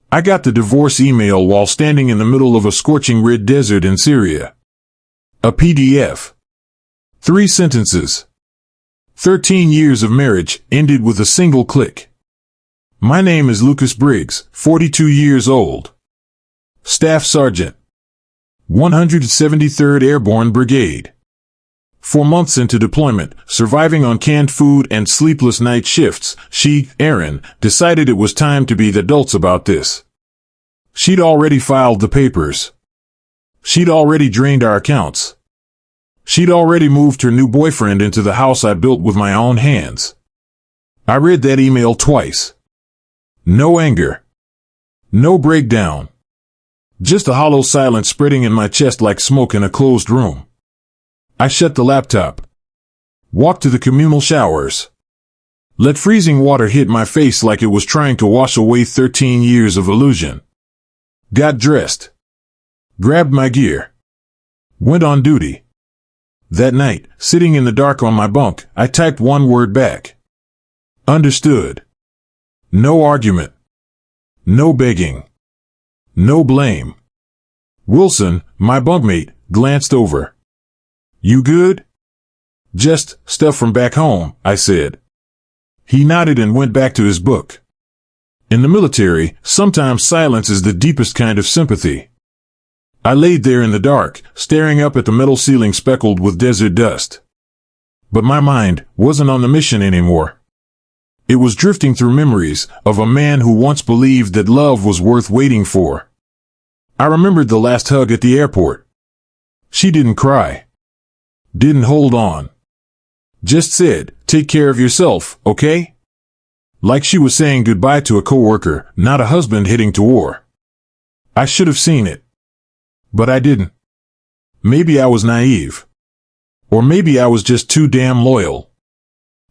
I got the divorce email while standing in the middle of a scorching red desert in Syria. A PDF. 3 sentences. 13 years of marriage ended with a single click. My name is Lucas Briggs, 42 years old. Staff Sergeant. 173rd Airborne Brigade. 4 months into deployment, surviving on canned food and sleepless night shifts, she, Erin, decided it was time to be the adults about this. She'd already filed the papers. She'd already drained our accounts. She'd already moved her new boyfriend into the house I built with my own hands. I read that email twice. No anger. No breakdown. Just a hollow silence spreading in my chest like smoke in a closed room. I shut the laptop. Walked to the communal showers. Let freezing water hit my face like it was trying to wash away 13 years of illusion. Got dressed. Grabbed my gear. Went on duty. That night, sitting in the dark on my bunk, I typed one word back. Understood. No argument. No begging. No blame. Wilson, my bunkmate, glanced over. You good? Just stuff from back home, I said. He nodded and went back to his book. In the military, sometimes silence is the deepest kind of sympathy. I laid there in the dark, staring up at the metal ceiling speckled with desert dust. But my mind wasn't on the mission anymore. It was drifting through memories of a man who once believed that love was worth waiting for. I remembered the last hug at the airport. She didn't cry. Didn't hold on. Just said, take care of yourself, okay? Like she was saying goodbye to a coworker, not a husband heading to war. I should have seen it. But I didn't. Maybe I was naive. Or maybe I was just too damn loyal.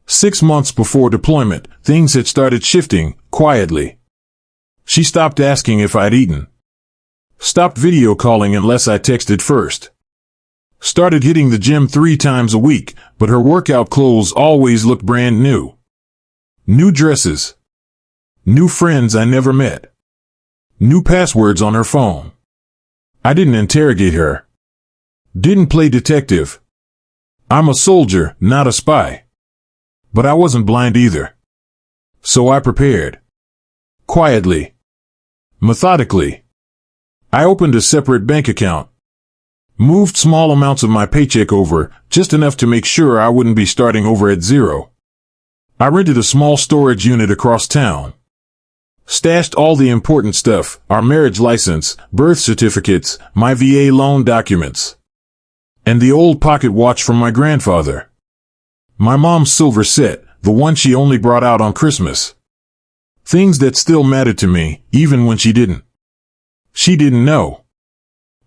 6 months before deployment, things had started shifting, quietly. She stopped asking if I'd eaten. Stopped video calling unless I texted first. Started hitting the gym 3 times a week, but her workout clothes always looked brand new. New dresses. New friends I never met. New passwords on her phone. I didn't interrogate her. Didn't play detective. I'm a soldier, not a spy. But I wasn't blind either. So I prepared. Quietly. Methodically. I opened a separate bank account. Moved small amounts of my paycheck over, just enough to make sure I wouldn't be starting over at zero. I rented a small storage unit across town. Stashed all the important stuff, our marriage license, birth certificates, my VA loan documents. And the old pocket watch from my grandfather. My mom's silver set, the one she only brought out on Christmas. Things that still mattered to me, even when she didn't. She didn't know.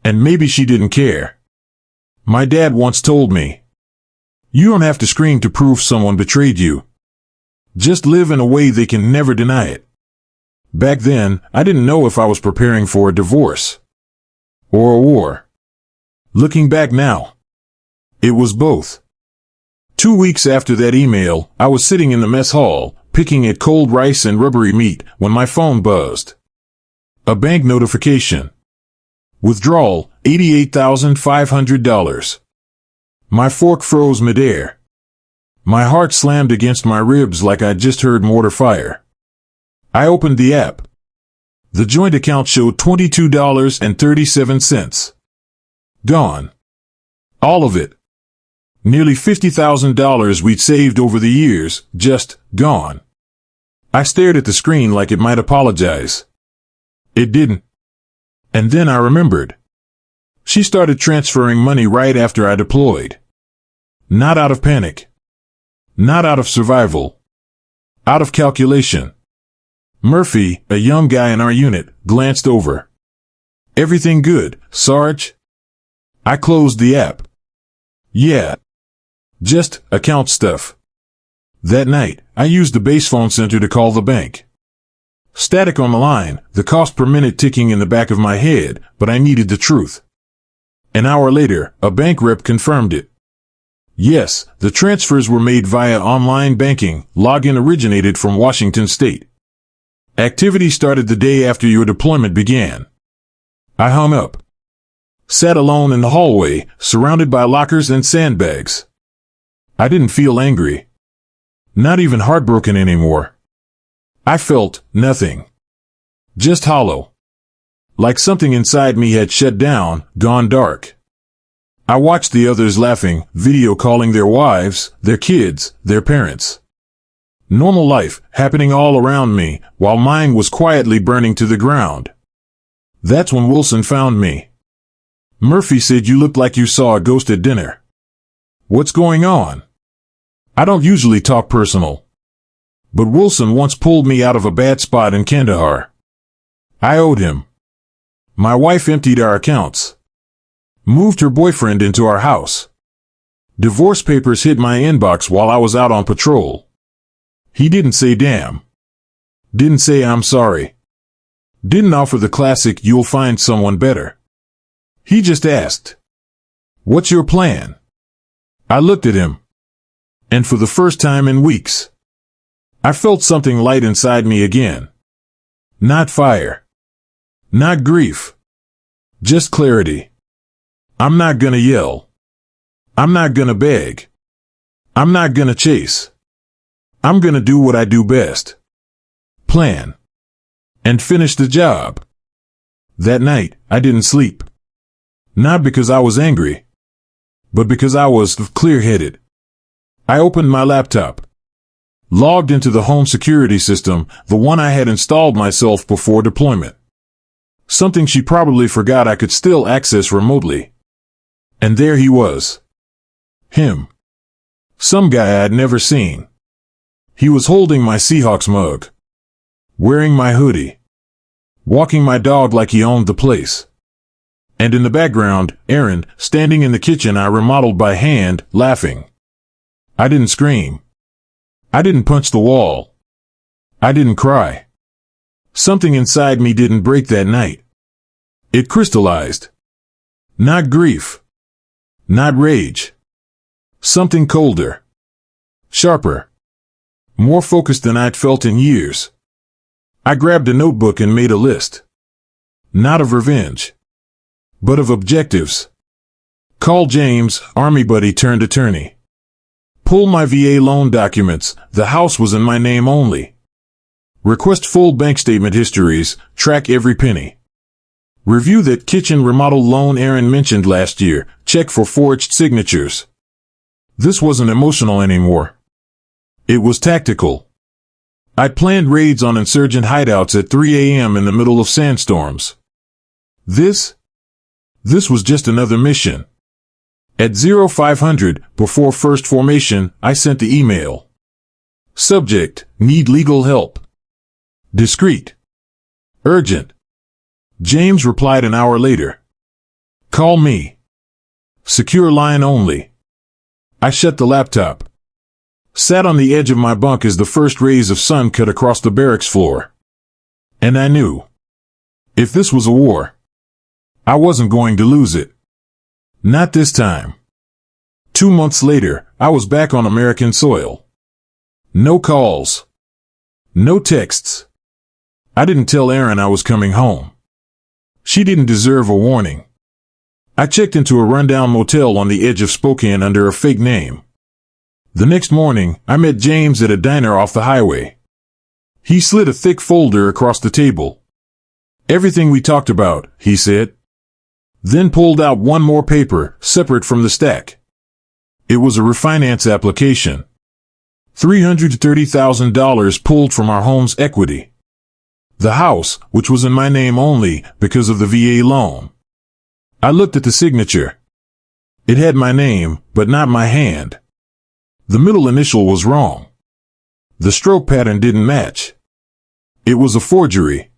And maybe she didn't care. My dad once told me, you don't have to scream to prove someone betrayed you. Just live in a way they can never deny it. Back then, I didn't know if I was preparing for a divorce. Or a war. Looking back now, it was both. 2 weeks after that email, I was sitting in the mess hall, picking at cold rice and rubbery meat, when my phone buzzed. A bank notification. Withdrawal, $88,500. My fork froze midair. My heart slammed against my ribs like I'd just heard mortar fire. I opened the app. The joint account showed $22.37. Gone. All of it. Nearly $50,000 we'd saved over the years, just gone. I stared at the screen like it might apologize. It didn't. And then I remembered. She started transferring money right after I deployed. Not out of panic. Not out of survival. Out of calculation. Murphy, a young guy in our unit, glanced over. Everything good, Sarge? I closed the app. Yeah. Just account stuff. That night, I used the base phone center to call the bank. Static on the line, the cost per minute ticking in the back of my head, but I needed the truth. An hour later, a bank rep confirmed it. Yes, the transfers were made via online banking, login originated from Washington State. Activity started the day after your deployment began. I hung up. Sat alone in the hallway, surrounded by lockers and sandbags. I didn't feel angry. Not even heartbroken anymore. I felt nothing. Just hollow. Like something inside me had shut down, gone dark. I watched the others laughing, video calling their wives, their kids, their parents. Normal life happening all around me, while mine was quietly burning to the ground. That's when Wilson found me. Murphy said you looked like you saw a ghost at dinner. What's going on? I don't usually talk personal. But Wilson once pulled me out of a bad spot in Kandahar. I owed him. My wife emptied our accounts. Moved her boyfriend into our house. Divorce papers hit my inbox while I was out on patrol. He didn't say damn. Didn't say I'm sorry. Didn't offer the classic you'll find someone better. He just asked, "What's your plan?" I looked at him. And for the first time in weeks, I felt something light inside me again. Not fire. Not grief. Just clarity. I'm not gonna yell. I'm not gonna beg. I'm not gonna chase. I'm gonna do what I do best. Plan. And finish the job. That night, I didn't sleep. Not because I was angry, but because I was clear-headed. I opened my laptop. Logged into the home security system, the one I had installed myself before deployment. Something she probably forgot I could still access remotely. And there he was. Him. Some guy I'd never seen. He was holding my Seahawks mug. Wearing my hoodie. Walking my dog like he owned the place. And in the background, Aaron, standing in the kitchen I remodeled by hand, laughing. I didn't scream. I didn't punch the wall. I didn't cry. Something inside me didn't break that night. It crystallized. Not grief. Not rage. Something colder. Sharper. More focused than I'd felt in years. I grabbed a notebook and made a list. Not of revenge, but of objectives. Call James, Army buddy turned attorney. Pull my VA loan documents, the house was in my name only. Request full bank statement histories, track every penny. Review that kitchen remodel loan Aaron mentioned last year, check for forged signatures. This wasn't emotional anymore. It was tactical. I'd planned raids on insurgent hideouts at 3 a.m. in the middle of sandstorms. This was just another mission. At 0500, before first formation, I sent the email. Subject, need legal help. Discreet. Urgent. James replied an hour later. Call me. Secure line only. I shut the laptop. Sat on the edge of my bunk as the first rays of sun cut across the barracks floor. And I knew. If this was a war, I wasn't going to lose it. Not this time. 2 months later, I was back on American soil. No calls. No texts. I didn't tell Aaron I was coming home. She didn't deserve a warning. I checked into a rundown motel on the edge of Spokane under a fake name. The next morning, I met James at a diner off the highway. He slid a thick folder across the table. Everything we talked about, he said. Then pulled out one more paper, separate from the stack. It was a refinance application. $330,000 pulled from our home's equity. The house, which was in my name only because of the VA loan. I looked at the signature. It had my name, but not my hand. The middle initial was wrong. The stroke pattern didn't match. It was a forgery.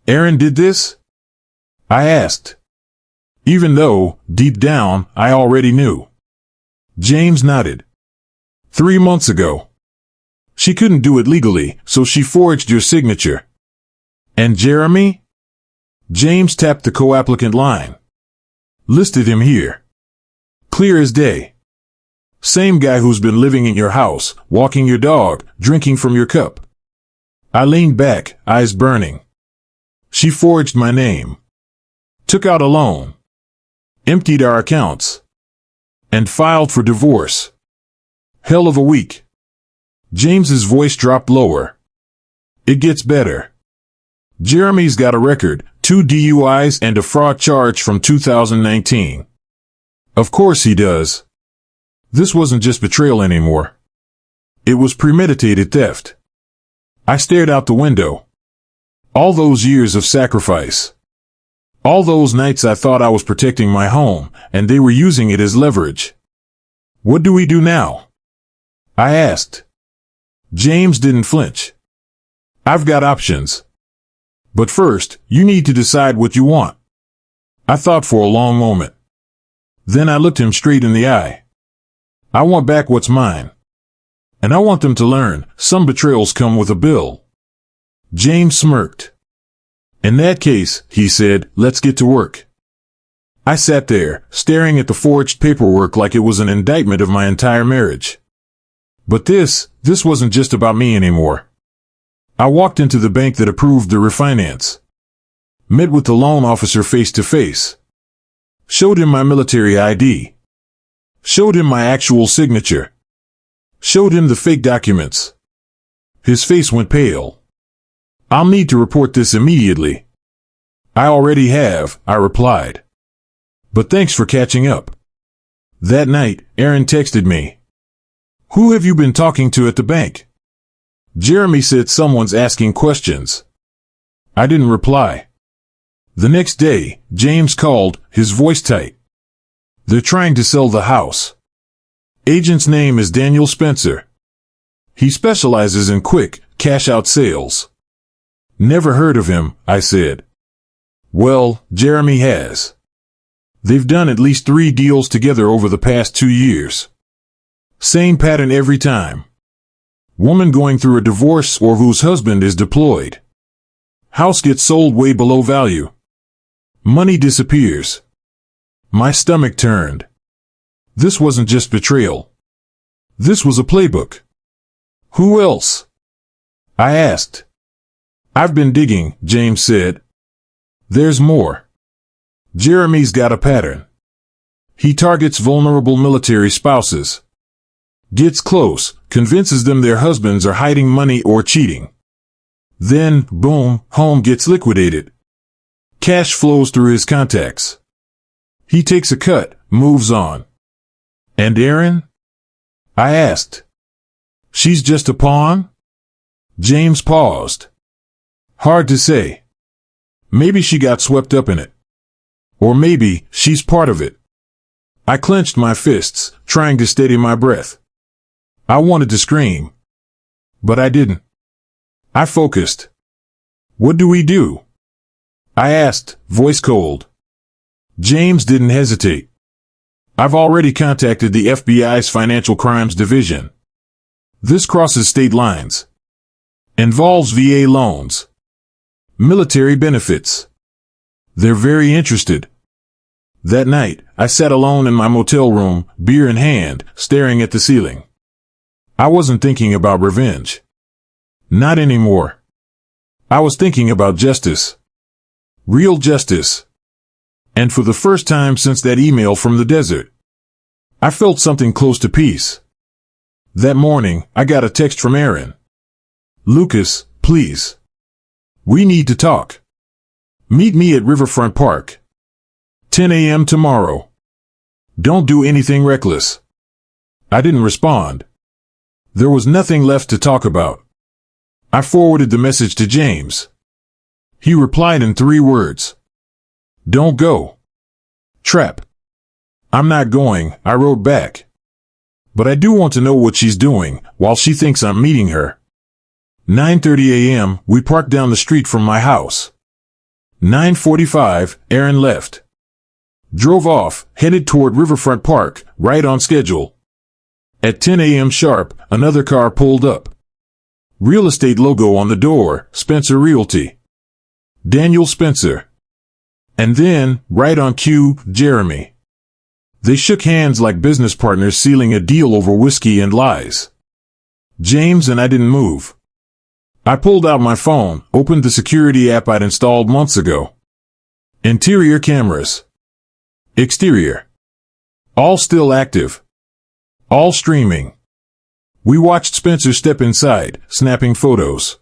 Aaron did this? I asked. Even though, deep down, I already knew. James nodded. 3 months ago. She couldn't do it legally, so she forged your signature. And Jeremy? James tapped the co-applicant line. Listed him here. Clear as day. Same guy who's been living in your house, walking your dog, drinking from your cup. I leaned back, eyes burning. She forged my name, took out a loan, emptied our accounts, and filed for divorce. Hell of a week. James's voice dropped lower. It gets better. Jeremy's got a record, 2 DUIs and a fraud charge from 2019. Of course he does. This wasn't just betrayal anymore. It was premeditated theft. I stared out the window. All those years of sacrifice. All those nights I thought I was protecting my home, and they were using it as leverage. What do we do now? I asked. James didn't flinch. I've got options. But first, you need to decide what you want. I thought for a long moment. Then I looked him straight in the eye. I want back what's mine. And I want them to learn, some betrayals come with a bill. James smirked. In that case, he said, let's get to work. I sat there, staring at the forged paperwork like it was an indictment of my entire marriage. But this wasn't just about me anymore. I walked into the bank that approved the refinance. Met with the loan officer face to face. Showed him my military ID. Showed him my actual signature. Showed him the fake documents. His face went pale. I'll need to report this immediately. I already have, I replied. But thanks for catching up. That night, Aaron texted me. Who have you been talking to at the bank? Jeremy said someone's asking questions. I didn't reply. The next day, James called, his voice tight. They're trying to sell the house. Agent's name is Daniel Spencer. He specializes in quick, cash-out sales. Never heard of him, I said. Well, Jeremy has. They've done at least 3 deals together over the past 2 years. Same pattern every time. Woman going through a divorce or whose husband is deployed. House gets sold way below value. Money disappears. My stomach turned. This wasn't just betrayal. This was a playbook. Who else? I asked. I've been digging, James said. There's more. Jeremy's got a pattern. He targets vulnerable military spouses. Gets close, convinces them their husbands are hiding money or cheating. Then, boom, home gets liquidated. Cash flows through his contacts. He takes a cut, moves on. And Erin? I asked. She's just a pawn? James paused. Hard to say. Maybe she got swept up in it. Or maybe she's part of it. I clenched my fists, trying to steady my breath. I wanted to scream. But I didn't. I focused. What do we do? I asked, voice cold. James didn't hesitate. I've already contacted the FBI's Financial Crimes Division. This crosses state lines. Involves VA loans. Military benefits. They're very interested. That night, I sat alone in my motel room, beer in hand, staring at the ceiling. I wasn't thinking about revenge. Not anymore. I was thinking about justice. Real justice. And for the first time since that email from the desert, I felt something close to peace. That morning, I got a text from Aaron. Lucas, please. We need to talk. Meet me at Riverfront Park. 10 a.m. tomorrow. Don't do anything reckless. I didn't respond. There was nothing left to talk about. I forwarded the message to James. He replied in 3 words. Don't go. Trap. I'm not going, I wrote back. But I do want to know what she's doing, while she thinks I'm meeting her. 9:30 a.m., we parked down the street from my house. 9:45, Aaron left. Drove off, headed toward Riverfront Park, right on schedule. At 10 a.m. sharp, another car pulled up. Real estate logo on the door, Spencer Realty. Daniel Spencer. And then, right on cue, Jeremy. They shook hands like business partners sealing a deal over whiskey and lies. James and I didn't move. I pulled out my phone, opened the security app I'd installed months ago. Interior cameras. Exterior. All still active. All streaming. We watched Spencer step inside, snapping photos.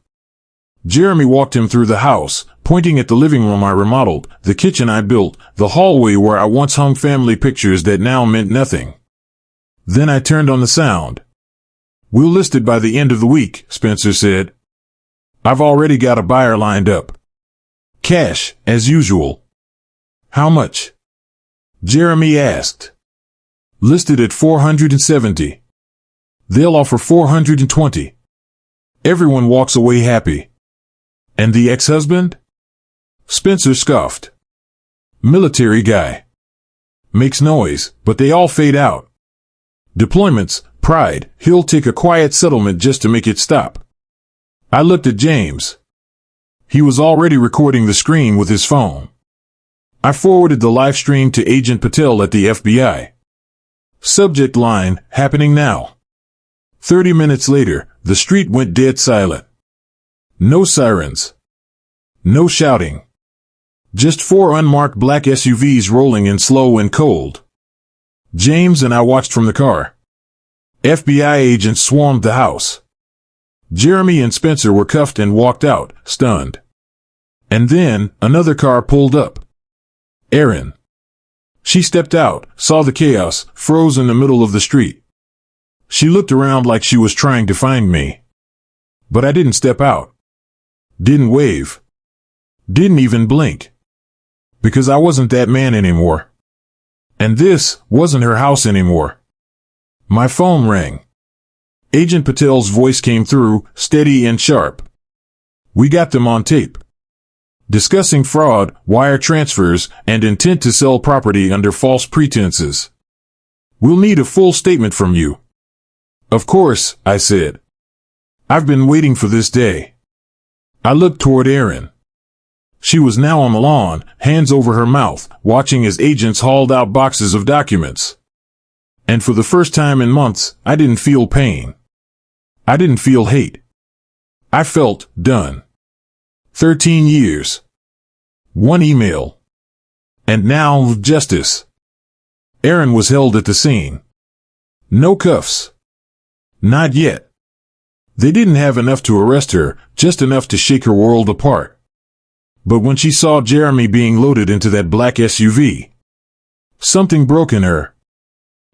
Jeremy walked him through the house, pointing at the living room I remodeled, the kitchen I built, the hallway where I once hung family pictures that now meant nothing. Then I turned on the sound. "We'll list it by the end of the week," Spencer said. "I've already got a buyer lined up. Cash, as usual." "How much?" Jeremy asked. "Listed at $470. They'll offer $420. Everyone walks away happy." "And the ex-husband?" Spencer scoffed. "Military guy. Makes noise, but they all fade out. Deployments, pride, he'll take a quiet settlement just to make it stop." I looked at James. He was already recording the screen with his phone. I forwarded the live stream to Agent Patel at the FBI. Subject line, "Happening now." 30 minutes later, the street went dead silent. No sirens. No shouting. Just 4 unmarked black SUVs rolling in slow and cold. James and I watched from the car. FBI agents swarmed the house. Jeremy and Spencer were cuffed and walked out, stunned. And then, another car pulled up. Erin. She stepped out, saw the chaos, froze in the middle of the street. She looked around like she was trying to find me. But I didn't step out. Didn't wave. Didn't even blink. Because I wasn't that man anymore. And this wasn't her house anymore. My phone rang. Agent Patel's voice came through, steady and sharp. "We got them on tape. Discussing fraud, wire transfers, and intent to sell property under false pretenses. We'll need a full statement from you." "Of course," I said. "I've been waiting for this day." I looked toward Erin. She was now on the lawn, hands over her mouth, watching as agents hauled out boxes of documents. And for the first time in months, I didn't feel pain. I didn't feel hate. I felt done. 13 years. 1 email. And now, justice. Erin was held at the scene. No cuffs. Not yet. They didn't have enough to arrest her, just enough to shake her world apart. But when she saw Jeremy being loaded into that black SUV, something broke in her.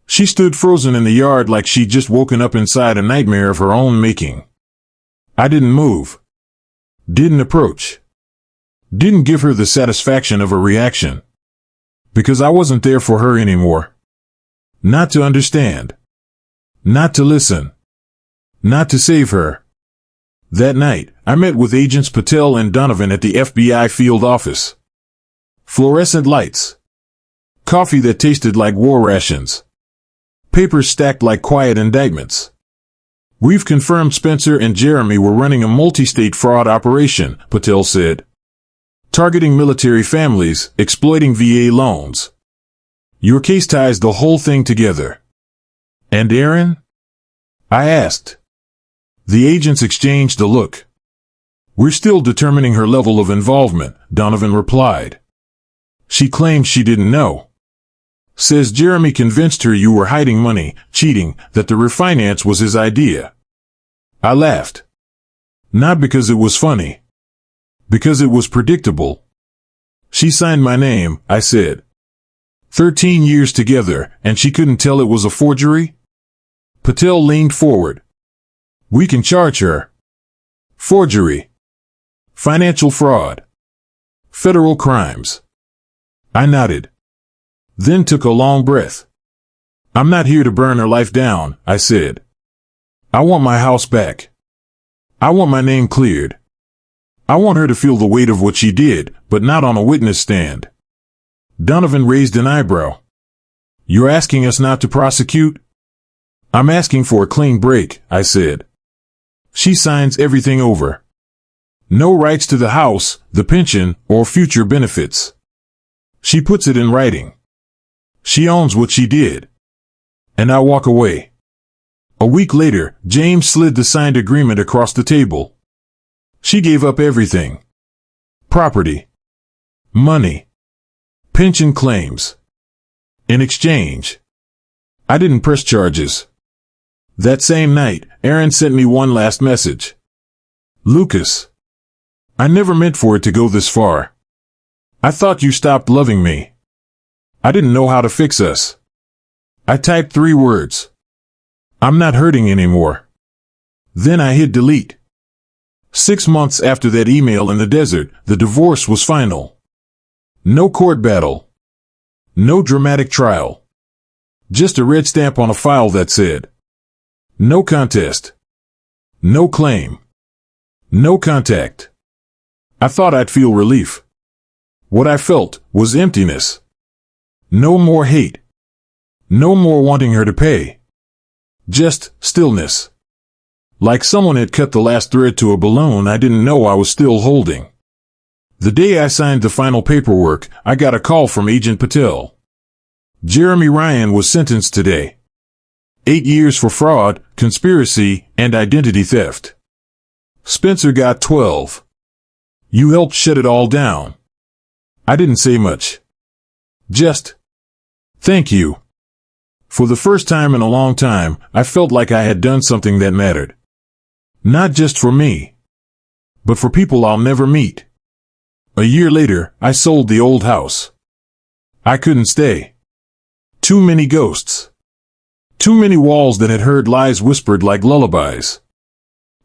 She stood frozen in the yard like she'd just woken up inside a nightmare of her own making. I didn't move. Didn't approach. Didn't give her the satisfaction of a reaction. Because I wasn't there for her anymore. Not to understand. Not to listen. Not to save her. That night, I met with Agents Patel and Donovan at the FBI field office. Fluorescent lights. Coffee that tasted like war rations. Papers stacked like quiet indictments. "We've confirmed Spencer and Jeremy were running a multi-state fraud operation," Patel said. "Targeting military families, exploiting VA loans. Your case ties the whole thing together." "And Erin?" I asked. The agents exchanged a look. "We're still determining her level of involvement," Donovan replied. "She claims she didn't know. Says Jeremy convinced her you were hiding money, cheating, that the refinance was his idea." I laughed. Not because it was funny. Because it was predictable. "She signed my name," I said. 13 years together, and she couldn't tell it was a forgery? Patel leaned forward. "We can charge her. Forgery. Financial fraud. Federal crimes." I nodded. Then took a long breath. "I'm not here to burn her life down," I said. "I want my house back. I want my name cleared. I want her to feel the weight of what she did, but not on a witness stand." Donovan raised an eyebrow. "You're asking us not to prosecute?" "I'm asking for a clean break," I said. "She signs everything over. No rights to the house, the pension, or future benefits. She puts it in writing. She owns what she did." And I walk away. A week later, James slid the signed agreement across the table. She gave up everything. Property, money, pension claims. In exchange, I didn't press charges. That same night, Aaron sent me one last message. Lucas, I never meant for it to go this far. I thought you stopped loving me. I didn't know how to fix us. I typed 3 words. I'm not hurting anymore. Then I hit delete. 6 months after that email in the desert, the divorce was final. No court battle. No dramatic trial. Just a red stamp on a file that said, no contest. No claim. No contact. I thought I'd feel relief. What I felt was emptiness. No more hate. No more wanting her to pay. Just stillness. Like someone had cut the last thread to a balloon I didn't know I was still holding. The day I signed the final paperwork, I got a call from Agent Patel. Jeremy Ryan was sentenced today. 8 years for fraud, conspiracy, and identity theft. Spencer got 12. You helped shut it all down. I didn't say much. Just, thank you. For the first time in a long time, I felt like I had done something that mattered. Not just for me, but for people I'll never meet. A year later, I sold the old house. I couldn't stay. Too many ghosts. Too many walls that had heard lies whispered like lullabies.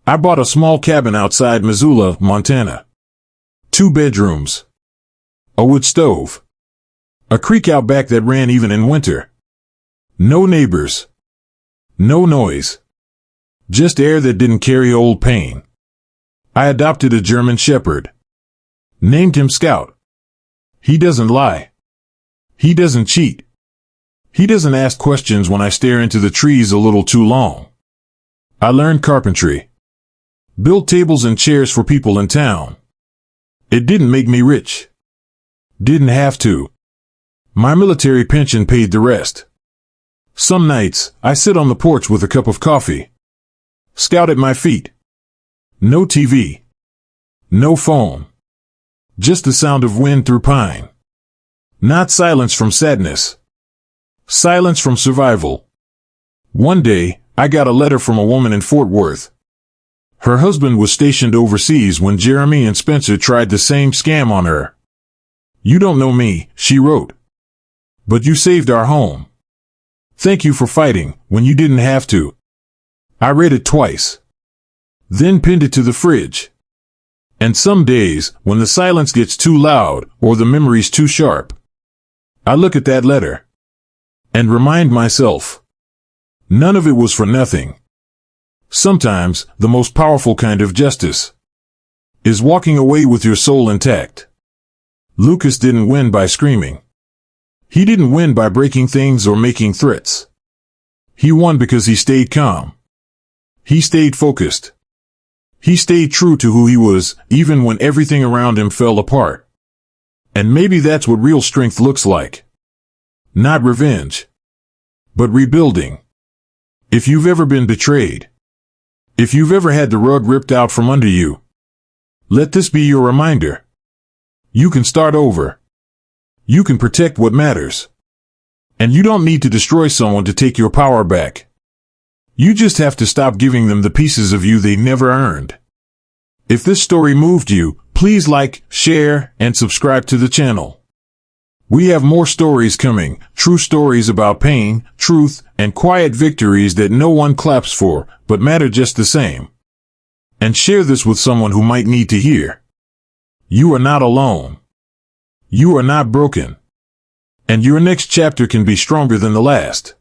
I bought a small cabin outside Missoula, Montana. 2 bedrooms. A wood stove. A creek out back that ran even in winter. No neighbors. No noise. Just air that didn't carry old pain. I adopted a German Shepherd. Named him Scout. He doesn't lie. He doesn't cheat. He doesn't ask questions when I stare into the trees a little too long. I learned carpentry. Built tables and chairs for people in town. It didn't make me rich. Didn't have to. My military pension paid the rest. Some nights, I sit on the porch with a cup of coffee. Scout at my feet. No TV. No phone. Just the sound of wind through pine. Not silence from sadness. Silence from survival. One day, I got a letter from a woman in Fort Worth. Her husband was stationed overseas when Jeremy and Spencer tried the same scam on her. You don't know me, she wrote. But you saved our home. Thank you for fighting when you didn't have to. I read it twice. Then pinned it to the fridge. And some days, when the silence gets too loud or the memory's too sharp, I look at that letter and remind myself, none of it was for nothing. Sometimes, the most powerful kind of justice is walking away with your soul intact. Lucas didn't win by screaming. He didn't win by breaking things or making threats. He won because he stayed calm. He stayed focused. He stayed true to who he was, even when everything around him fell apart. And maybe that's what real strength looks like. Not revenge, but rebuilding. If you've ever been betrayed, if you've ever had the rug ripped out from under you, let this be your reminder. You can start over. You can protect what matters. And you don't need to destroy someone to take your power back. You just have to stop giving them the pieces of you they never earned. If this story moved you, please like, share, and subscribe to the channel. We have more stories coming, true stories about pain, truth, and quiet victories that no one claps for, but matter just the same. And share this with someone who might need to hear. You are not alone. You are not broken. And your next chapter can be stronger than the last.